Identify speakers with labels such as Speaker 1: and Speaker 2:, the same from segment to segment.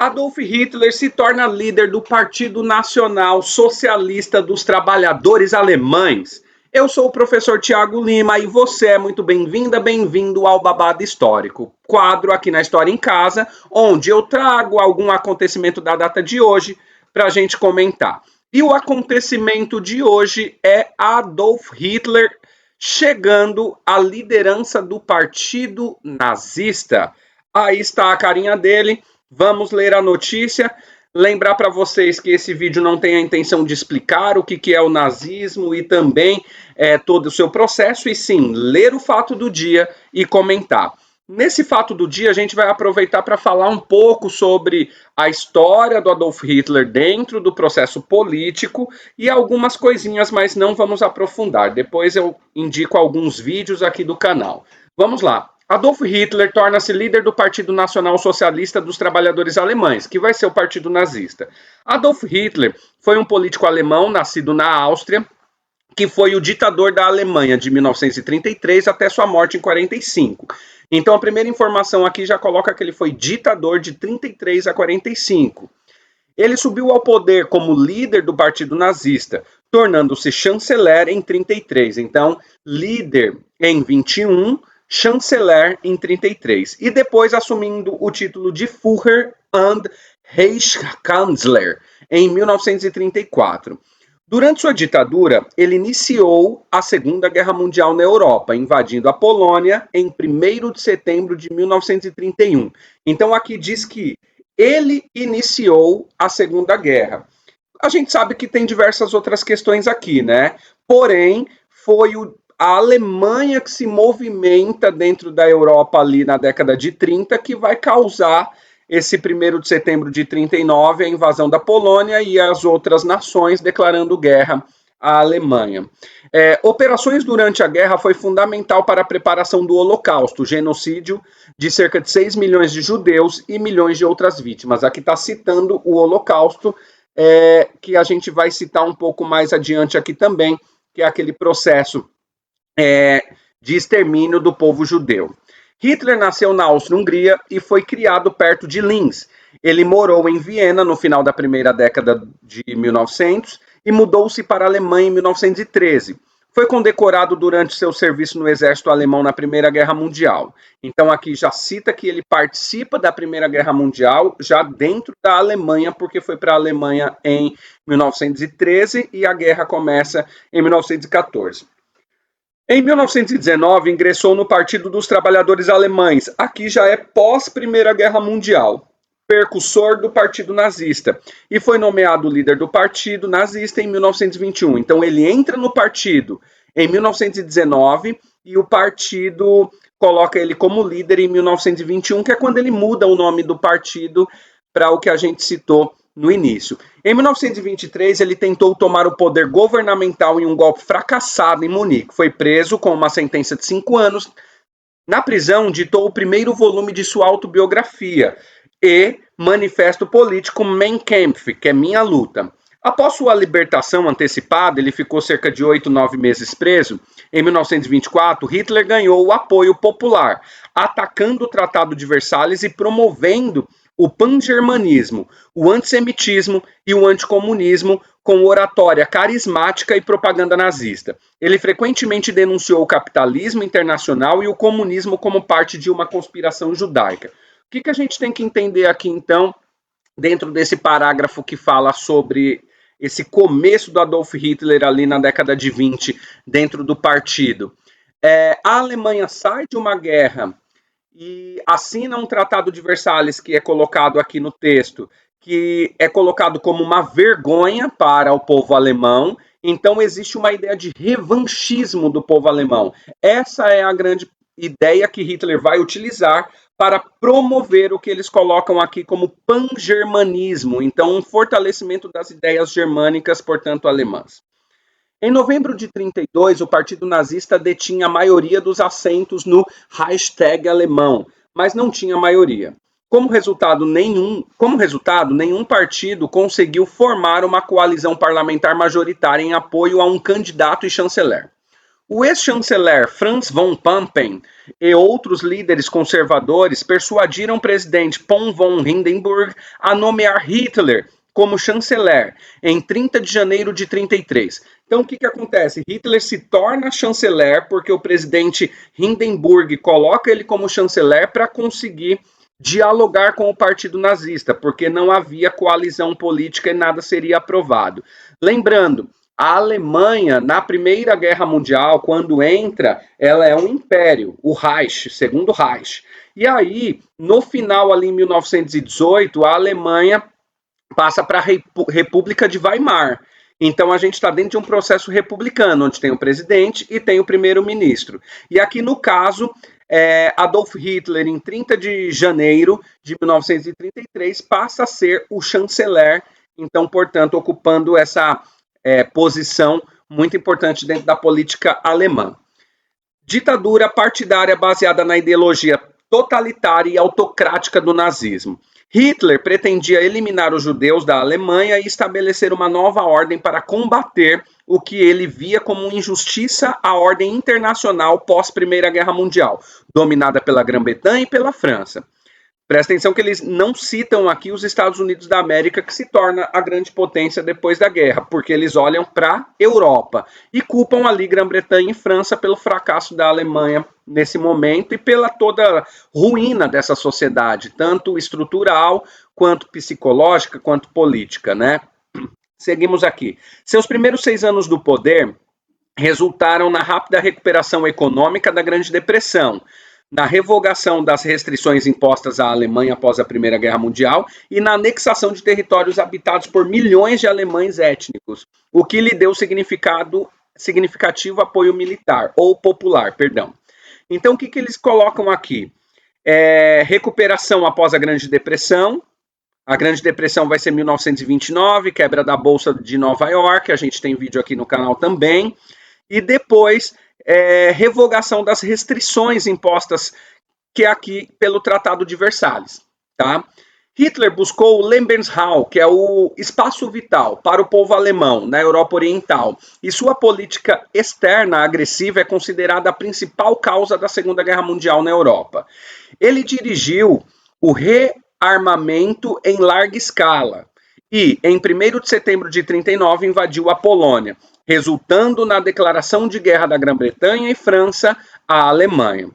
Speaker 1: Adolf Hitler se torna líder do Partido Nacional Socialista dos Trabalhadores Alemães. Eu sou o professor Tiago Lima e você é muito bem-vinda, bem-vindo ao Babado Histórico, quadro aqui na História em Casa, onde eu trago algum acontecimento da data de hoje para a gente comentar. E o acontecimento de hoje é Adolf Hitler chegando à liderança do Partido Nazista. Aí está a carinha dele. Vamos ler a notícia. Lembrar para vocês que esse vídeo não tem a intenção de explicar o que é o nazismo e também todo o seu processo, e sim, ler o fato do dia e comentar. Nesse fato do dia, a gente vai aproveitar para falar um pouco sobre a história do Adolf Hitler dentro do processo político e algumas coisinhas, mas não vamos aprofundar. Depois eu indico alguns vídeos aqui do canal. Vamos lá. Adolf Hitler torna-se líder do Partido Nacional Socialista dos Trabalhadores Alemães, que vai ser o Partido Nazista. Adolf Hitler foi um político alemão nascido na Áustria, que foi o ditador da Alemanha de 1933 até sua morte em 1945. Então a primeira informação aqui já coloca que ele foi ditador de 33 a 45. Ele subiu ao poder como líder do Partido Nazista, tornando-se chanceler em 33. Então, líder em 21, chanceler em 33, e depois assumindo o título de Führer und Reichskanzler em 1934. Durante sua ditadura, ele iniciou a Segunda Guerra Mundial na Europa, invadindo a Polônia em 1º de setembro de 1931. Então aqui diz que ele iniciou a Segunda Guerra. A gente sabe que tem diversas outras questões aqui, né? Porém, foi a Alemanha que se movimenta dentro da Europa ali na década de 30 que vai causar esse 1º de setembro de 39, a invasão da Polônia e as outras nações declarando guerra à Alemanha. Operações durante a guerra foi fundamental para a preparação do Holocausto, genocídio de cerca de 6 milhões de judeus e milhões de outras vítimas. Aqui está citando o Holocausto, que a gente vai citar um pouco mais adiante aqui também, que é aquele processo de extermínio do povo judeu. Hitler nasceu na Áustria-Hungria e foi criado perto de Linz. Ele morou em Viena no final da primeira década de 1900 e mudou-se para a Alemanha em 1913. Foi condecorado durante seu serviço no exército alemão na Primeira Guerra Mundial. Então aqui já cita que ele participa da Primeira Guerra Mundial já dentro da Alemanha, porque foi para a Alemanha em 1913 e a guerra começa em 1914. Em 1919, ingressou no Partido dos Trabalhadores Alemães. Aqui já é pós-Primeira Guerra Mundial, percussor do Partido Nazista, e foi nomeado líder do Partido Nazista em 1921. Então ele entra no partido em 1919 e o partido coloca ele como líder em 1921, que é quando ele muda o nome do partido para o que a gente citou no início. Em 1923, ele tentou tomar o poder governamental em um golpe fracassado em Munique. Foi preso com uma sentença de 5 anos. Na prisão, ditou o primeiro volume de sua autobiografia e manifesto político Mein Kampf, que é Minha Luta. Após sua libertação antecipada, ele ficou cerca de 8, 9 meses preso. Em 1924, Hitler ganhou o apoio popular, atacando o Tratado de Versalhes e promovendo o pangermanismo, o antissemitismo e o anticomunismo com oratória carismática e propaganda nazista. Ele frequentemente denunciou o capitalismo internacional e o comunismo como parte de uma conspiração judaica. O que a gente tem que entender aqui, então, dentro desse parágrafo que fala sobre esse começo do Adolf Hitler ali na década de 20, dentro do partido? A Alemanha sai de uma guerra e assina um Tratado de Versalhes, que é colocado aqui no texto, que é colocado como uma vergonha para o povo alemão. Então existe uma ideia de revanchismo do povo alemão. Essa é a grande ideia que Hitler vai utilizar para promover o que eles colocam aqui como pangermanismo. Então um fortalecimento das ideias germânicas, portanto alemãs. Em novembro de 32, o Partido Nazista detinha a maioria dos assentos no Reichstag alemão, mas não tinha maioria. Como resultado, nenhum partido conseguiu formar uma coalizão parlamentar majoritária em apoio a um candidato e chanceler. O ex-chanceler Franz von Papen e outros líderes conservadores persuadiram o presidente Paul von Hindenburg a nomear Hitler como chanceler em 30 de janeiro de 33. Então, o que acontece? Hitler se torna chanceler porque o presidente Hindenburg coloca ele como chanceler para conseguir dialogar com o partido nazista, porque não havia coalizão política e nada seria aprovado. Lembrando, a Alemanha, na Primeira Guerra Mundial, quando entra, ela é um império, o Reich, segundo Reich. E aí, no final, ali em 1918, a Alemanha passa para a República de Weimar. Então, a gente está dentro de um processo republicano, onde tem o presidente e tem o primeiro-ministro. E aqui, no caso, Adolf Hitler, em 30 de janeiro de 1933, passa a ser o chanceler, então, portanto, ocupando essa posição muito importante dentro da política alemã. Ditadura partidária baseada na ideologia totalitária e autocrática do nazismo. Hitler pretendia eliminar os judeus da Alemanha e estabelecer uma nova ordem para combater o que ele via como injustiça à ordem internacional pós-Primeira Guerra Mundial, dominada pela Grã-Bretanha e pela França. Presta atenção que eles não citam aqui os Estados Unidos da América, que se torna a grande potência depois da guerra, porque eles olham para a Europa e culpam ali Grã-Bretanha e França pelo fracasso da Alemanha nesse momento e pela toda ruína dessa sociedade, tanto estrutural, quanto psicológica, quanto política, né? Seguimos aqui. Seus primeiros 6 anos do poder resultaram na rápida recuperação econômica da Grande Depressão, na revogação das restrições impostas à Alemanha após a Primeira Guerra Mundial e na anexação de territórios habitados por milhões de alemães étnicos, o que lhe deu significativo apoio militar, ou popular, perdão. Então, o que eles colocam aqui? Recuperação após a Grande Depressão. A Grande Depressão vai ser 1929, quebra da Bolsa de Nova York, a gente tem vídeo aqui no canal também. E depois, revogação das restrições impostas que é aqui pelo Tratado de Versalhes. Tá? Hitler buscou o Lebensraum, que é o espaço vital para o povo alemão na Europa Oriental, e sua política externa agressiva é considerada a principal causa da Segunda Guerra Mundial na Europa. Ele dirigiu o rearmamento em larga escala e, em 1º de setembro de 1939, invadiu a Polônia, resultando na declaração de guerra da Grã-Bretanha e França à Alemanha.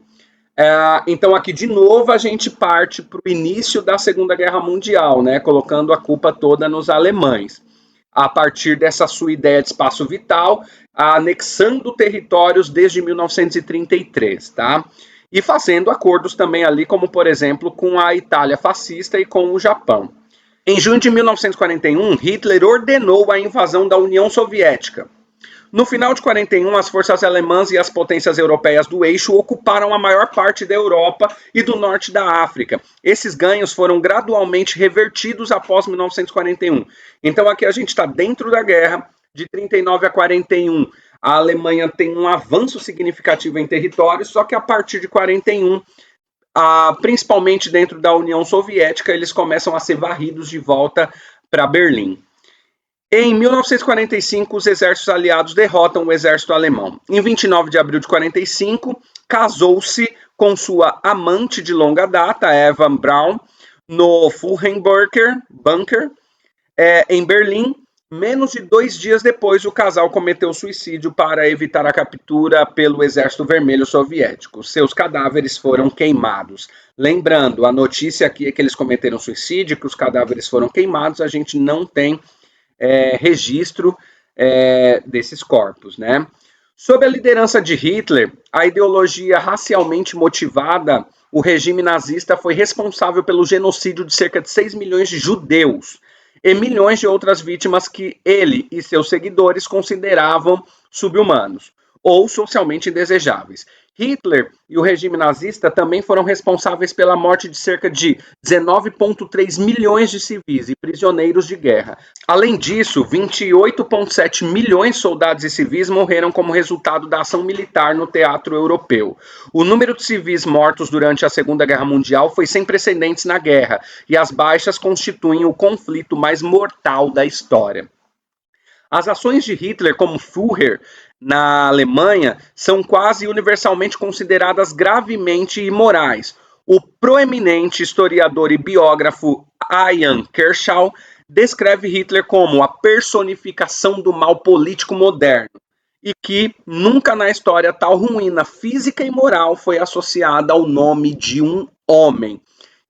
Speaker 1: Então aqui de novo a gente parte para o início da Segunda Guerra Mundial, né, colocando a culpa toda nos alemães, a partir dessa sua ideia de espaço vital, anexando territórios desde 1933, tá? E fazendo acordos também ali, como por exemplo com a Itália fascista e com o Japão. Em junho de 1941, Hitler ordenou a invasão da União Soviética. No final de 41, as forças alemãs e as potências europeias do eixo ocuparam a maior parte da Europa e do norte da África. Esses ganhos foram gradualmente revertidos após 1941. Então aqui a gente está dentro da guerra, de 39 a 41. A Alemanha tem um avanço significativo em territórios, só que a partir de 41, principalmente dentro da União Soviética, eles começam a ser varridos de volta para Berlim. Em 1945, os exércitos aliados derrotam o exército alemão. Em 29 de abril de 1945, casou-se com sua amante de longa data, Eva Braun, no Fulhrenbunker, em Berlim. Menos de 2 dias depois, o casal cometeu suicídio para evitar a captura pelo Exército Vermelho Soviético. Seus cadáveres foram queimados. Lembrando, a notícia aqui é que eles cometeram suicídio, que os cadáveres foram queimados, a gente não tem registro desses corpos, né? Sob a liderança de Hitler, a ideologia racialmente motivada, o regime nazista foi responsável pelo genocídio de cerca de 6 milhões de judeus e milhões de outras vítimas que ele e seus seguidores consideravam subhumanos ou socialmente indesejáveis. Hitler e o regime nazista também foram responsáveis pela morte de cerca de 19,3 milhões de civis e prisioneiros de guerra. Além disso, 28,7 milhões de soldados e civis morreram como resultado da ação militar no teatro europeu. O número de civis mortos durante a Segunda Guerra Mundial foi sem precedentes na guerra, e as baixas constituem o conflito mais mortal da história. As ações de Hitler como Führer na Alemanha são quase universalmente consideradas gravemente imorais. O proeminente historiador e biógrafo Ian Kershaw descreve Hitler como a personificação do mal político moderno e que nunca na história tal ruína física e moral foi associada ao nome de um homem.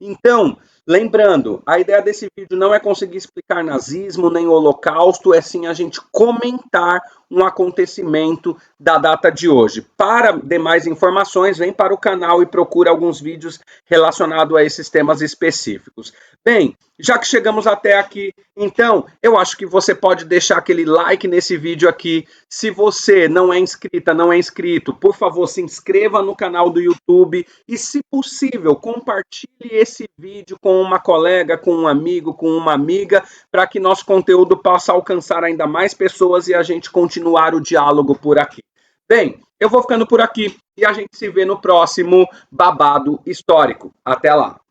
Speaker 1: Então, lembrando, a ideia desse vídeo não é conseguir explicar nazismo nem holocausto, é sim a gente comentar um acontecimento da data de hoje. Para demais informações, vem para o canal e procura alguns vídeos relacionados a esses temas específicos. Bem, já que chegamos até aqui, então, eu acho que você pode deixar aquele like nesse vídeo aqui. Se você não é inscrita, não é inscrito, por favor, se inscreva no canal do YouTube e, se possível, compartilhe esse vídeo com uma colega, com um amigo, com uma amiga, para que nosso conteúdo possa alcançar ainda mais pessoas e a gente continuar o diálogo por aqui. Bem, eu vou ficando por aqui e a gente se vê no próximo Babado Histórico. Até lá!